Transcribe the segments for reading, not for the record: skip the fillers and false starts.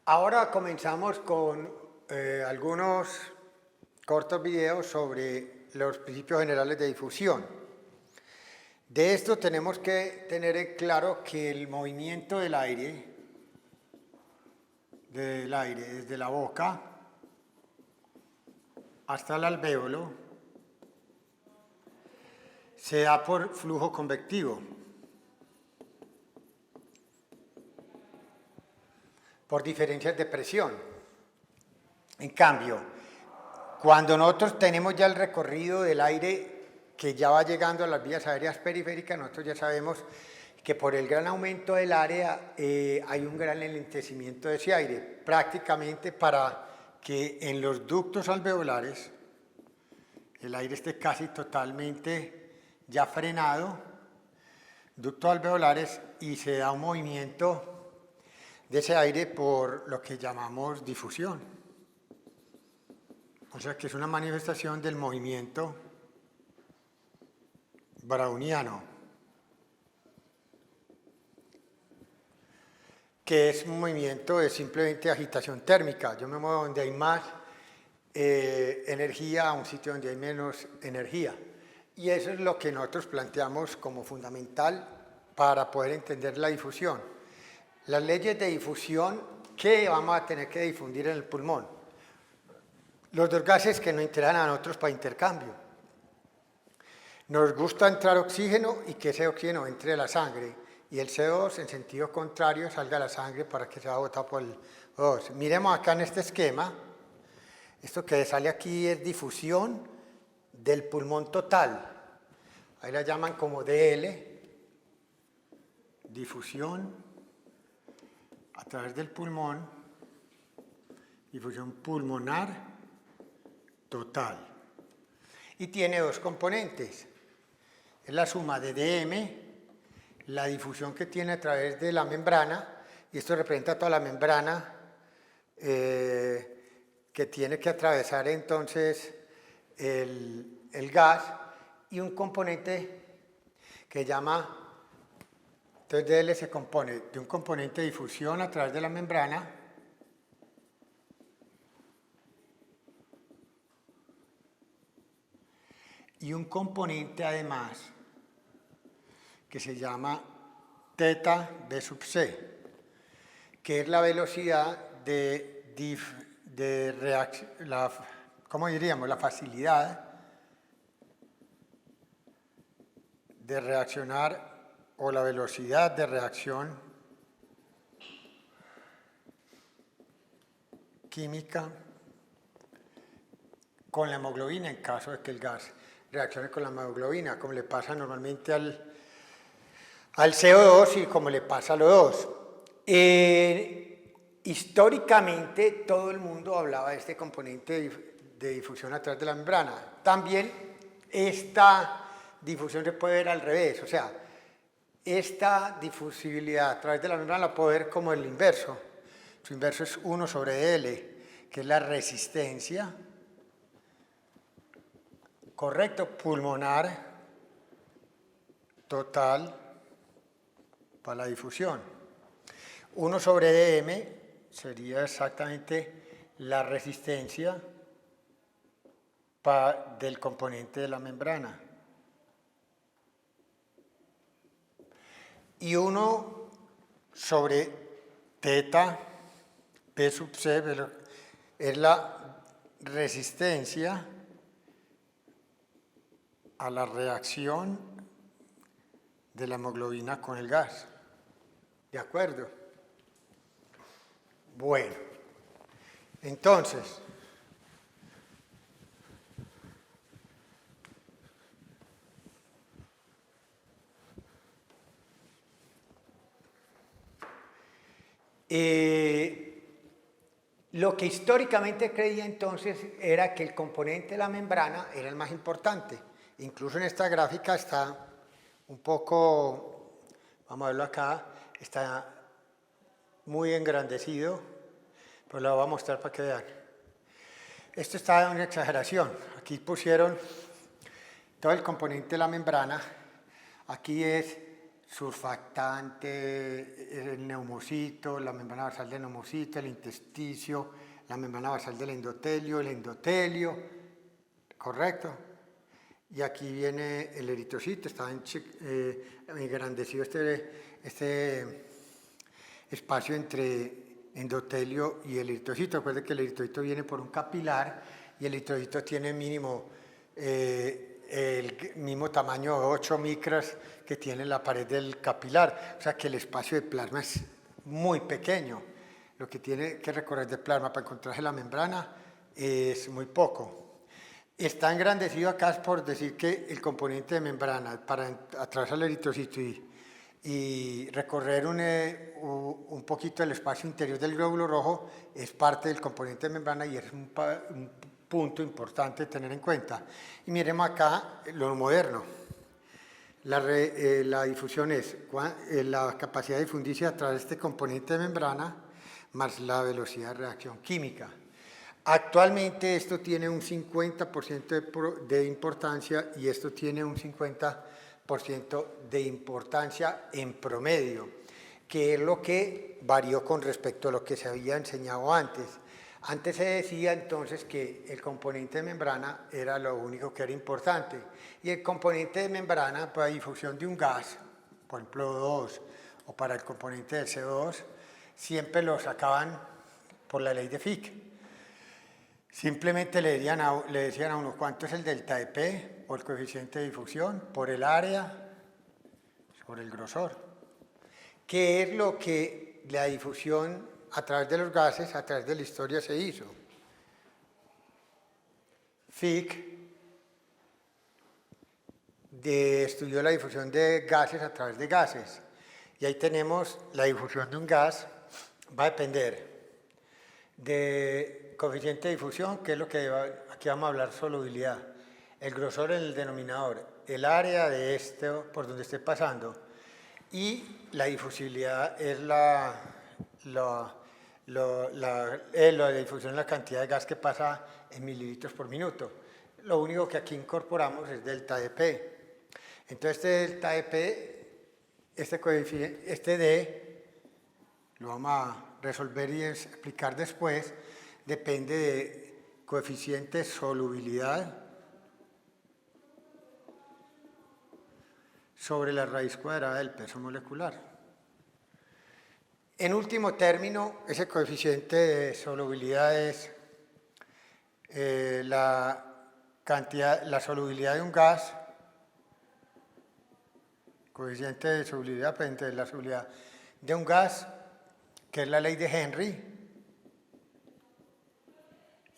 Ahora comenzamos con algunos cortos videos sobre los principios generales de difusión. De esto tenemos que tener en claro que el movimiento del aire desde la boca hasta el alvéolo se da por flujo convectivo, por diferencias de presión. En cambio, cuando nosotros tenemos ya el recorrido del aire que ya va llegando a las vías aéreas periféricas, nosotros ya sabemos que por el gran aumento del área hay un gran enlentecimiento de ese aire, prácticamente para que en los ductos alveolares el aire esté casi totalmente ya frenado, ductos alveolares, y se da un movimiento de ese aire por lo que llamamos difusión. O sea que es una manifestación del movimiento browniano, que es un movimiento de simplemente agitación térmica. Yo me muevo donde hay más energía a un sitio donde hay menos energía. Y eso es lo que nosotros planteamos como fundamental para poder entender la difusión. Las leyes de difusión que vamos a tener que difundir en el pulmón. Los dos gases que nos interesan a nosotros para intercambio. Nos gusta entrar oxígeno y que ese oxígeno entre a la sangre y el CO2 en sentido contrario salga a la sangre para que sea botado por el O2. Miremos acá en este esquema, esto que sale aquí es difusión del pulmón total. Ahí la llaman como DL, difusión a través del pulmón, difusión pulmonar total. Y tiene dos componentes. Es la suma de DM, la difusión que tiene a través de la membrana, y esto representa toda la membrana que tiene que atravesar entonces el gas, y un componente que llama, entonces DL se compone de un componente de difusión a través de la membrana y un componente además que se llama θ B sub c, que es la velocidad de reacción, ¿cómo diríamos? La facilidad de reaccionar o la velocidad de reacción química con la hemoglobina en caso de que el gas reaccione con la hemoglobina, como le pasa normalmente al CO2 y como le pasa al O2. Históricamente todo el mundo hablaba de este componente de difusión a través de la membrana. También esta difusión se puede ver al revés, o sea, esta difusibilidad a través de la membrana la puedo ver como el inverso. Su inverso es 1 sobre L, que es la resistencia, correcto, pulmonar total para la difusión. 1 sobre dm sería exactamente la resistencia del componente de la membrana. Y 1 sobre θ P sub c es la resistencia a la reacción de la hemoglobina con el gas. ¿De acuerdo? Bueno, entonces, lo que históricamente creía entonces era que el componente de la membrana era el más importante. Incluso en esta gráfica está un poco, vamos a verlo acá, está muy engrandecido, pero lo voy a mostrar para que vean. Esto está en una exageración. Aquí pusieron todo el componente de la membrana. Aquí es surfactante, el neumocito, la membrana basal del neumocito, el intersticio, la membrana basal del endotelio, el endotelio, ¿correcto? Y aquí viene el eritrocito, está engrandecido este espacio entre endotelio y el eritrocito. Recuerden que el eritrocito viene por un capilar y el eritrocito tiene mínimo el mismo tamaño de 8 micras que tiene la pared del capilar, o sea que el espacio de plasma es muy pequeño. Lo que tiene que recorrer de plasma para encontrarse la membrana es muy poco. Está engrandecido acá es por decir que el componente de membrana para atravesar el eritrocito y recorrer un poquito el espacio interior del glóbulo rojo es parte del componente de membrana y es un punto importante tener en cuenta. Y miremos acá lo moderno. La difusión es la capacidad de difundirse a través de este componente de membrana más la velocidad de reacción química. Actualmente esto tiene un 50% de importancia y esto tiene un 50% de importancia en promedio, que es lo que varió con respecto a lo que se había enseñado antes. Antes se decía entonces que el componente de membrana era lo único que era importante y el componente de membrana para difusión de un gas, por ejemplo O2 o para el componente del CO2, siempre lo sacaban por la ley de Fick. Simplemente le decían a uno cuánto es el delta de P o el coeficiente de difusión por el área sobre el grosor. ¿Qué es lo que la difusión a través de los gases, a través de la historia se hizo? Fick estudió la difusión de gases a través de gases. Y ahí tenemos la difusión de un gas, va a depender de coeficiente de difusión, que es lo que aquí vamos a hablar, solubilidad, el grosor en el denominador, el área de esto por donde esté pasando y la difusibilidad es la difusión, la cantidad de gas que pasa en mililitros por minuto. Lo único que aquí incorporamos es delta de P. Entonces este delta de P, este D, lo vamos a resolver y explicar después, depende de coeficiente de solubilidad sobre la raíz cuadrada del peso molecular. En último término, ese coeficiente de solubilidad es la solubilidad de un gas, coeficiente de solubilidad frente a la solubilidad de un gas, que es la ley de Henry,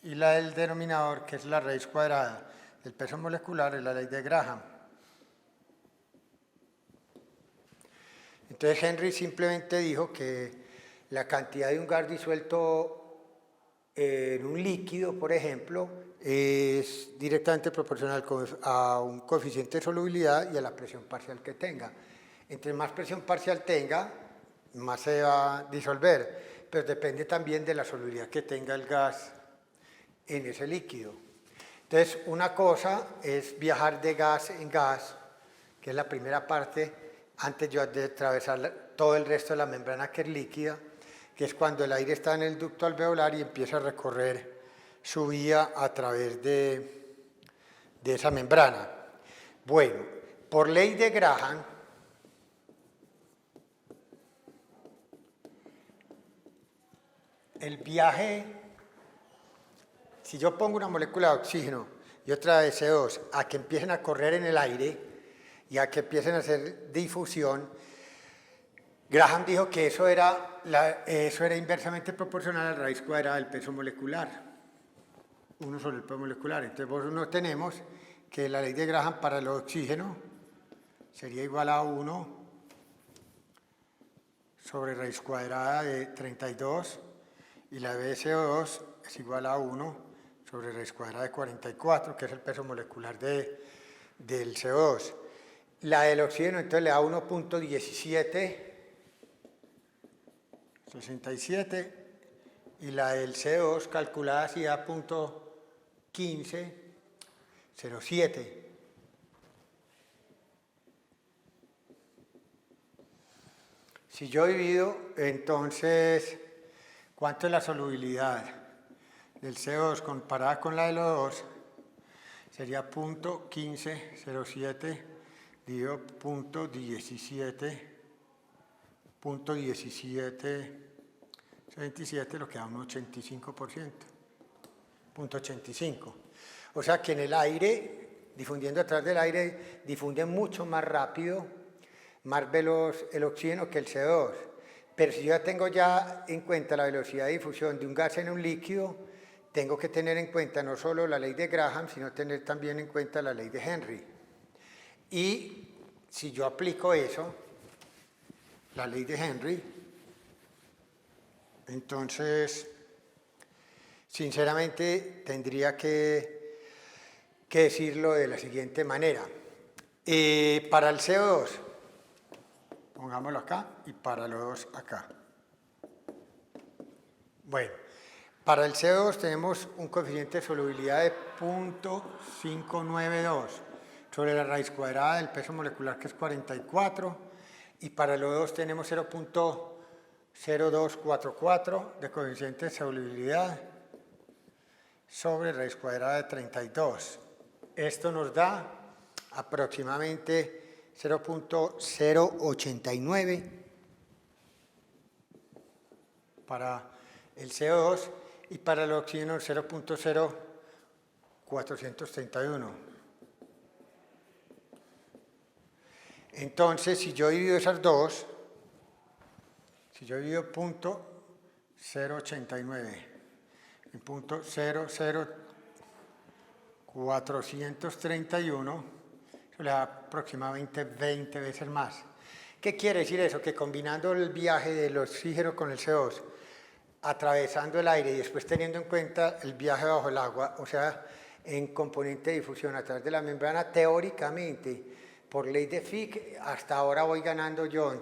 y la del denominador, que es la raíz cuadrada del peso molecular, es la ley de Graham. Entonces Henry simplemente dijo que la cantidad de un gas disuelto en un líquido, por ejemplo, es directamente proporcional a un coeficiente de solubilidad y a la presión parcial que tenga. Entre más presión parcial tenga, más se va a disolver, pero depende también de la solubilidad que tenga el gas en ese líquido. Entonces, una cosa es viajar de gas en gas, que es la primera parte, antes de atravesar todo el resto de la membrana que es líquida, que es cuando el aire está en el ducto alveolar y empieza a recorrer su vía a través de esa membrana. Bueno, por ley de Graham, el viaje, si yo pongo una molécula de oxígeno y otra de CO2 a que empiecen a correr en el aire y a que empiecen a hacer difusión, Graham dijo que eso era inversamente proporcional a la raíz cuadrada del peso molecular, 1 sobre el peso molecular. Entonces vosotros tenemos que la ley de Graham para el oxígeno sería igual a 1 sobre raíz cuadrada de 32 y la de CO2 es igual a 1 sobre raíz cuadrada de 44, que es el peso molecular del CO2. La del oxígeno entonces le da 1.1767 y la del CO2 calculada así da 0.1507. Si yo divido, entonces, ¿cuánto es la solubilidad del CO2 comparada con la del O2? Sería 0.1507 dividido 0.1727, lo que da un 85%, 0.85. O sea que en el aire, difundiendo a través del aire, difunde mucho más rápido, más veloz el oxígeno que el CO2. Pero si yo ya tengo en cuenta la velocidad de difusión de un gas en un líquido, tengo que tener en cuenta no solo la ley de Graham, sino tener también en cuenta la ley de Henry. Y si yo aplico eso, la ley de Henry, entonces, sinceramente, tendría que decirlo de la siguiente manera. Para el CO2, pongámoslo acá, y para los O2 acá. Bueno, para el CO2 tenemos un coeficiente de solubilidad de 0.592 sobre la raíz cuadrada del peso molecular, que es 44, y para el O2 tenemos 0.0244 de coeficiente de solubilidad sobre raíz cuadrada de 32. Esto nos da aproximadamente 0.089 para el CO2 y para el oxígeno 0.0431. Entonces, si yo divido esas dos, si yo divido 0.089 en 0.00431, eso le da aproximadamente 20 veces más. ¿Qué quiere decir eso? Que combinando el viaje del oxígeno con el CO2, atravesando el aire y después teniendo en cuenta el viaje bajo el agua, o sea, en componente de difusión a través de la membrana, teóricamente, por ley de Fick, hasta ahora voy ganando yo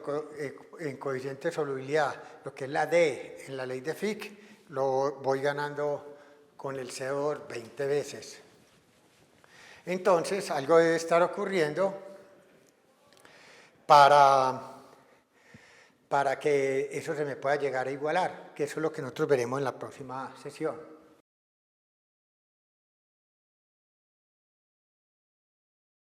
en coeficiente de solubilidad, lo que es la D en la ley de Fick, lo voy ganando con el CO2 20 veces. Entonces, algo debe estar ocurriendo para que eso se me pueda llegar a igualar, que eso es lo que nosotros veremos en la próxima sesión.